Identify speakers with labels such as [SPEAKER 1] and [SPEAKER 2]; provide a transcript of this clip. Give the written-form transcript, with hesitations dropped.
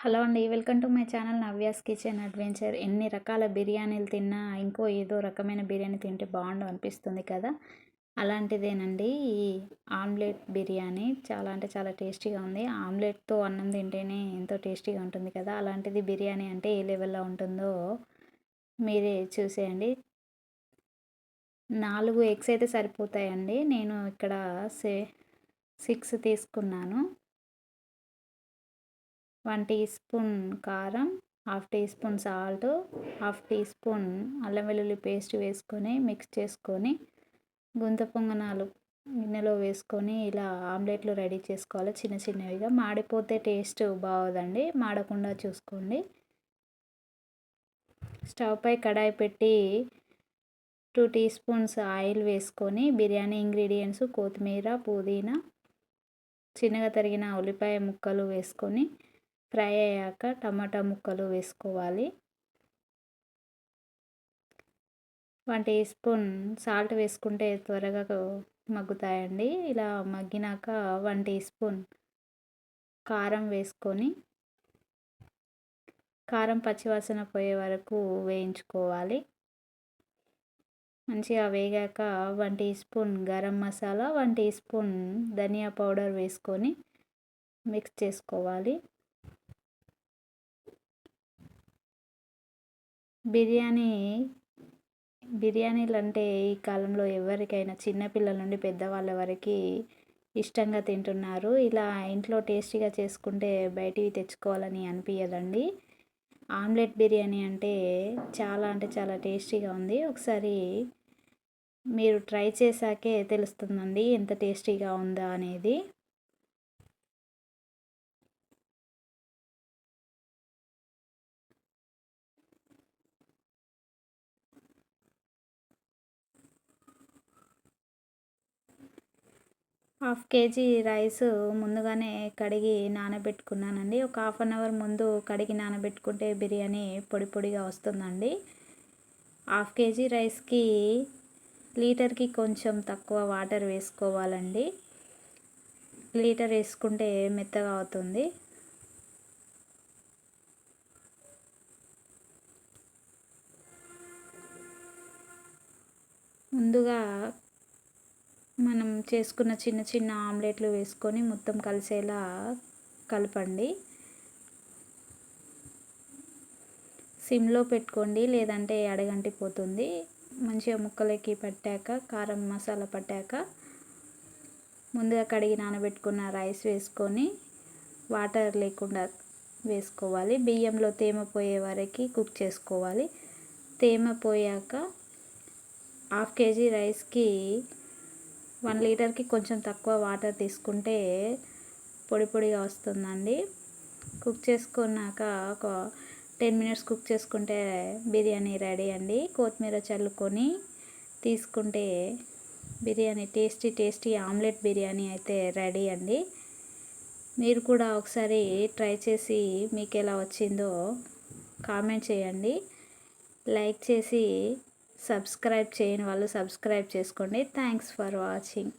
[SPEAKER 1] Hello అండి. Welcome to my channel Navya's kitchen adventure. ఎన్ని రకాల బిర్యానీలు తిన్నా ఇంకో ఏదో రకమైన బిర్యానీ తింటే బాగుండు అనిపిస్తుంది కదా! అలాంటిదేనండి ఈ ఆమ్లెట్ బిర్యానీ. చాలా అంటే చాలా టేస్టీగా ఉంది. ఆమ్లెట్‌తో అన్నం తింటేనే ఎంతో టేస్టీగా ఉంటుంది కదా! అలాంటిది బిర్యానీ అంటే ఏ లెవెల్‌లో ఉంటుందో మీరే చూసేయండి. 4 ఎగ్స్ అయితే సరిపోతాయండి. నేను ఇక్కడ 6 తీసుకున్నాను. 1 టీ స్పూన్ కారం, half teaspoon salt, half teaspoon అల్లం వెల్లుల్లి పేస్ట్ వేసుకొని మిక్స్ చేసుకొని గుంత పొంగనాలు గిన్నెలో వేసుకొని ఇలా ఆమ్లెట్లు రెడీ చేసుకోవాలి చిన్న చిన్నవిగా. మాడిపోతే టేస్ట్ బాగోదండి, మాడకుండా చూసుకోండి. స్టవ్ పై కడాయి పెట్టి 2 టీ స్పూన్స్ ఆయిల్ వేసుకొని బిర్యానీ ఇంగ్రీడియంట్స్ కొత్తిమీర, పుదీనా, చిన్నగా తరిగిన ఉల్లిపాయ ముక్కలు వేసుకొని ఫ్రై అయ్యాక టమాటా ముక్కలు వేసుకోవాలి. 1 టీ స్పూన్ సాల్ట్ వేసుకుంటే త్వరగా మగ్గుతాయండి. ఇలా మగ్గినాక 1 టీ స్పూన్ కారం వేసుకొని కారం పచ్చివాసన పోయే వరకు వేయించుకోవాలి. మంచిగా వేగాక 1 teaspoon garam masala, 1 teaspoon ధనియా పౌడర్ వేసుకొని మిక్స్ చేసుకోవాలి. బిర్యానీలు అంటే ఈ కాలంలో ఎవరికైనా చిన్నపిల్లల నుండి పెద్దవాళ్ళ వరకు ఇష్టంగా తింటున్నారు. ఇలా ఇంట్లో టేస్టీగా చేసుకుంటే బయటివి తెచ్చుకోవాలని అనిపించదండి. ఆమ్లెట్ బిర్యానీ అంటే చాలా టేస్టీగా ఉంది. ఒకసారి మీరు ట్రై చేశాకే తెలుస్తుందండి ఎంత టేస్టీగా ఉందా అనేది. హాఫ్ కేజీ రైస్ ముందుగానే కడిగి నానబెట్టుకున్నానండి. ఒక హాఫ్ అన్ అవర్ ముందు కడిగి నానబెట్టుకుంటే బిర్యానీ పొడి పొడిగా వస్తుందండి. హాఫ్ కేజీ రైస్కి లీటర్కి కొంచెం తక్కువ వాటర్ వేసుకోవాలండి. లీటర్ వేసుకుంటే మెత్తగా అవుతుంది. ముందుగా మనం చేసుకున్న చిన్న చిన్న ఆమ్లెట్లు వేసుకొని మొత్తం కలిసేలా కలపండి. సిమ్లో పెట్టుకోండి, లేదంటే అడగంటిపోతుంది. మంచిగా ముక్కలకి పట్టాక, కారం మసాలా పట్టాక ముందుగా కడిగి నానబెట్టుకున్న రైస్ వేసుకొని వాటర్ లేకుండా వేసుకోవాలి. బియ్యంలో తేమ పోయే వరకు కుక్ చేసుకోవాలి. తేమ పోయాక హాఫ్ కేజీ రైస్కి 1 లీటర్కి కొంచెం తక్కువ వాటర్ తీసుకుంటే పొడి పొడిగా వస్తుందండి. కుక్ చేసుకున్నాక ఒక 10 మినిట్స్ కుక్ చేసుకుంటే బిర్యానీ రెడీ అండి. కొత్తిమీర చల్లుకొని తీసుకుంటే బిర్యానీ టేస్టీ ఆమ్లెట్ బిర్యానీ అయితే రెడీ అండి. మీరు కూడా ఒకసారి ట్రై చేసి మీకు ఎలా వచ్చిందో కామెంట్ చేయండి. లైక్ చేసి సబ్స్క్రైబ్ చేయని వాళ్ళు సబ్స్క్రైబ్ చేసుకోండి. Thanks for watching.